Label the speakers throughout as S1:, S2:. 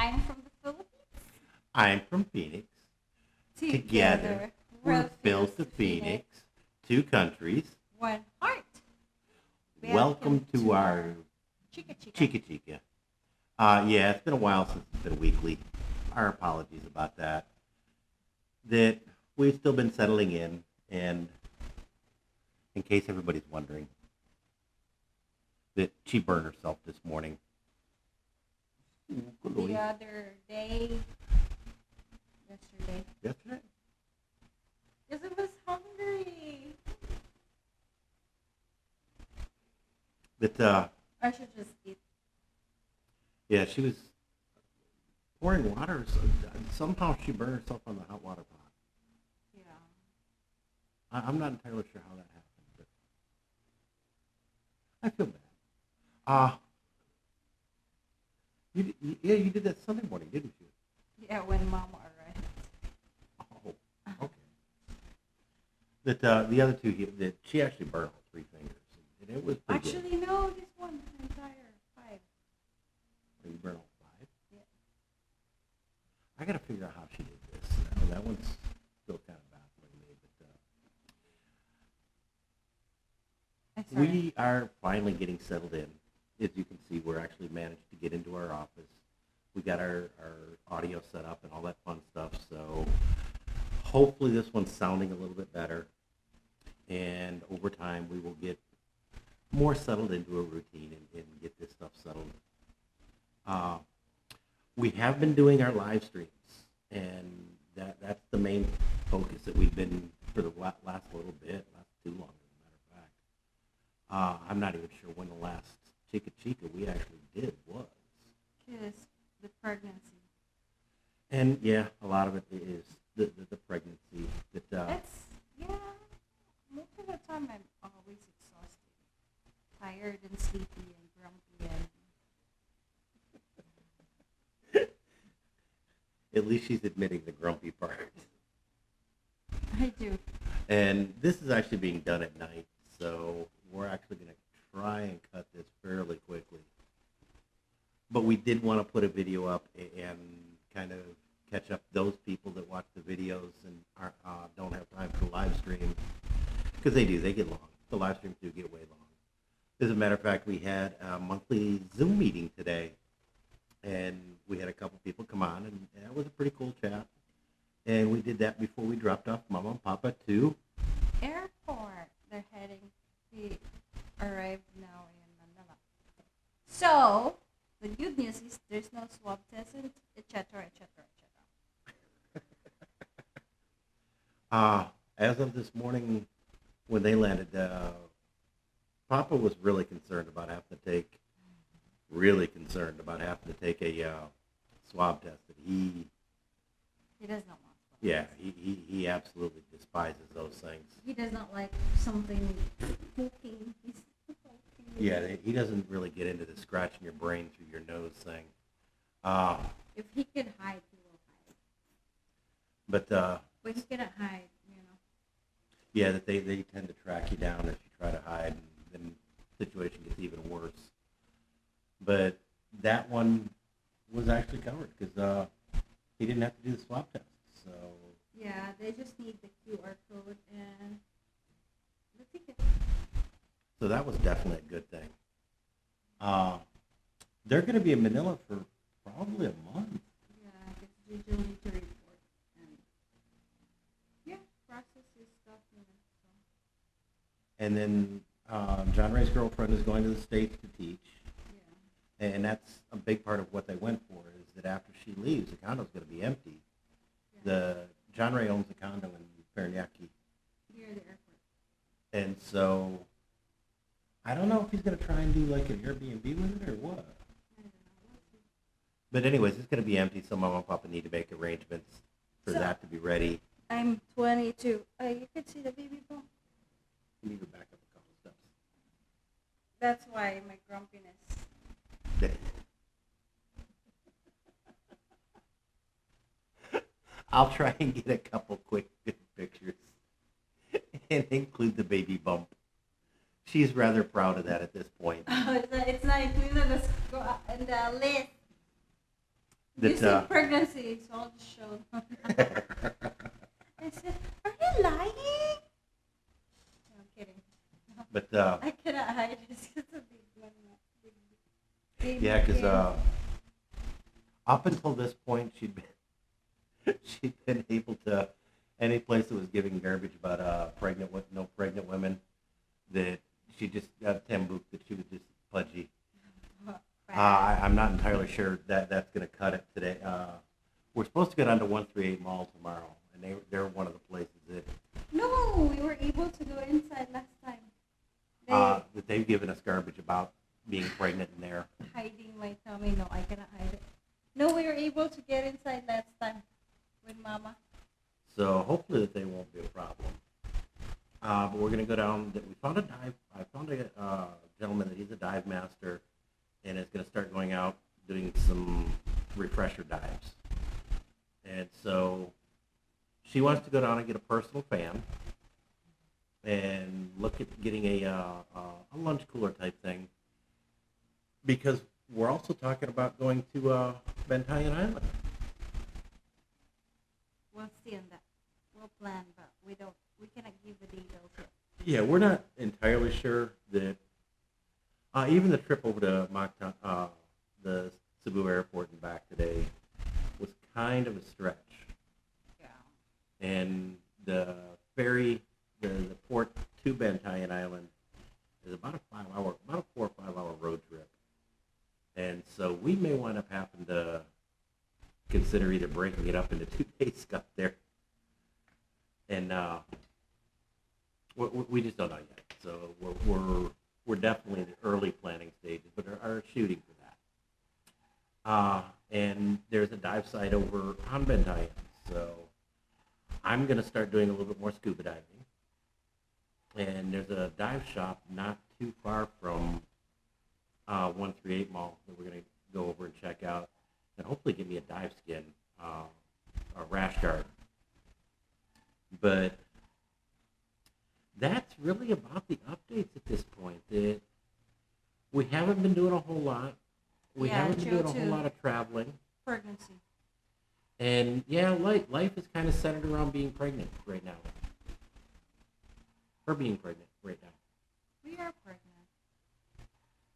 S1: I'm from the Philippines.
S2: I'm from Phoenix. Together, we're built to Phoenix, two countries.
S1: One heart.
S2: Welcome to our
S1: Chikka2x.
S2: Chikka2x. Yeah, it's been a while since it's been weekly. Our apologies about that. That we've still been settling in, and in case everybody's wondering, that she burned herself this morning.
S1: The other day, yesterday.
S2: Yesterday?
S1: Because I was hungry.
S2: But
S1: I should just eat.
S2: yeah, she was pouring water. So somehow she burned herself on the hot water pot.
S1: Yeah.
S2: I'm not entirely sure how that happened, but I feel bad. You did that Sunday morning, didn't you?
S1: Yeah, when Mama arrived.
S2: Oh, okay. That the other two, that she actually burned all three fingers, and it was pretty good.
S1: Actually, no, this one entire 5.
S2: Oh, you burned all 5?
S1: Yeah.
S2: I got to figure out how she did this. That one's still kind of baffling me, but we are finally getting settled in. As you can see, we're actually managed to get into our office. We got our audio set up and all that fun stuff, so hopefully this one's sounding a little bit better, and over time we will get more settled into a routine and get this stuff settled. We have been doing our live streams, and that's the main focus that we've been for the last little bit, not too long as a matter of fact. I'm not even sure when the last Chikka2x we actually did was.
S1: Because the pregnancy.
S2: And yeah, a lot of it is the pregnancy.
S1: Yeah, most of the time I'm always exhausted, tired and sleepy and grumpy and...
S2: At least she's admitting the grumpy part.
S1: I do.
S2: And this is actually being done at night, so we're actually going to try and cut this fairly quickly. But we did want to put a video up and kind of catch up those people that watch the videos and don't have time for the live stream. Because they get long. The live streams do get way long. As a matter of fact, we had a monthly Zoom meeting today. And we had a couple people come on, and that was a pretty cool chat. And we did that before we dropped off Mama and Papa to
S1: airport. They're heading. We arrived now in Manila. So the good news is there's no swab test, and etc.
S2: As of this morning, when they landed, Papa was really concerned about having to take a swab test. That he
S1: does not want swab.
S2: Yeah, he absolutely despises those things.
S1: He does not like something poking.
S2: Yeah, he doesn't really get into the scratching your brain through your nose thing.
S1: If he could hide, he will hide.
S2: But
S1: he cannot hide,
S2: Yeah, that they tend to track you down if you try to hide, and then the situation gets even worse. But that one was actually covered because he didn't have to do the swab test. So
S1: yeah, they just need the QR code and the ticket.
S2: So that was definitely a good thing. They're going to be in Manila for probably a month.
S1: Yeah, it's usually to report and process his stuff.
S2: And then John Ray's girlfriend is going to the States to teach. Yeah. And that's a big part of what they went for, is that after she leaves, the condo's going to be empty. Yeah. John Ray owns a condo in Paranaque.
S1: Near the airport.
S2: And so I don't know if he's going to try and do like an Airbnb with it or what.
S1: I don't know.
S2: But anyways, it's going to be empty, so Mama and Papa need to make arrangements for that to be ready.
S1: I'm 22. You can see the baby bump.
S2: You need to back up a couple steps.
S1: That's why my grumpiness.
S2: I'll try and get a couple quick good pictures and include the baby bump. She's rather proud of that at this point.
S1: It's not included in the list. You said pregnancy, so I'll just show them. I said, are you lying? No, I'm kidding. No,
S2: But
S1: I cannot hide this. It's a big one.
S2: yeah, because up until this point, she'd been able to any place that was giving garbage about no pregnant women, that she just got Timbuk, that she was just pudgy. I'm not entirely sure that that's going to cut it today. We're supposed to get onto 138 Mall tomorrow, and they're one of the places that
S1: No, we were able to go inside last time.
S2: that they've given us garbage about being pregnant in there.
S1: Hiding my tummy. No, I cannot hide it. No, we were able to get inside last time with Mama.
S2: So hopefully that they won't be a problem. But we're going to go down. We found a dive. I found a gentleman that he's a dive master, and is going to start going out doing some refresher dives. And so she wants to go down and get a personal fan and look at getting a lunch cooler type thing, because we're also talking about going to Bantayan Island.
S1: We'll see on that. We'll plan, but we cannot give the details yet.
S2: Yeah, we're not entirely sure that even the trip over to the Cebu airport and back today was kind of a stretch.
S1: Yeah.
S2: And the ferry, the port to Bantayan Island is about a 4 or 5 hour road trip. And so we may wind up having to consider either breaking it up into 2 days up there. And we just don't know yet. So we're definitely in the early planning stages, but are shooting for that. And there's a dive site over on Bantayan. So I'm going to start doing a little bit more scuba diving. And there's a dive shop not too far from 138 Mall that we're going to go over and check out, and hopefully get me a dive skin, a rash guard. But that's really about the updates at this point. That we haven't been doing a whole lot. We haven't been doing a whole lot of traveling.
S1: Pregnancy.
S2: And yeah, life is kind of centered around being pregnant right now. Or being pregnant right now.
S1: We are pregnant.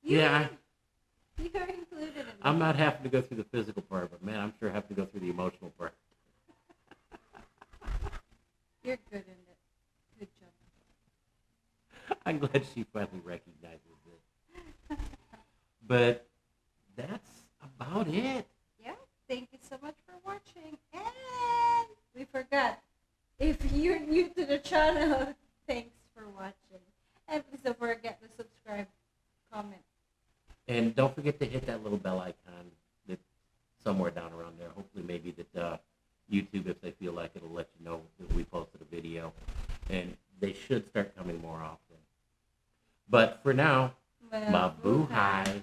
S2: Yeah.
S1: You are included in that.
S2: I'm not having to go through the physical part, but man, I'm sure I have to go through the emotional part.
S1: You're good in it. Good job.
S2: I'm glad she finally recognizes it. But that's about it.
S1: Yeah. Thank you so much for watching. And we forgot, if you're new to the channel, thanks for watching. And please don't forget to subscribe, comment.
S2: And don't forget to hit that little bell icon that's somewhere down around there. Hopefully maybe that YouTube, if they feel like it'll let you know that we posted a video. And they should start coming more often. But for now, Mabuhay.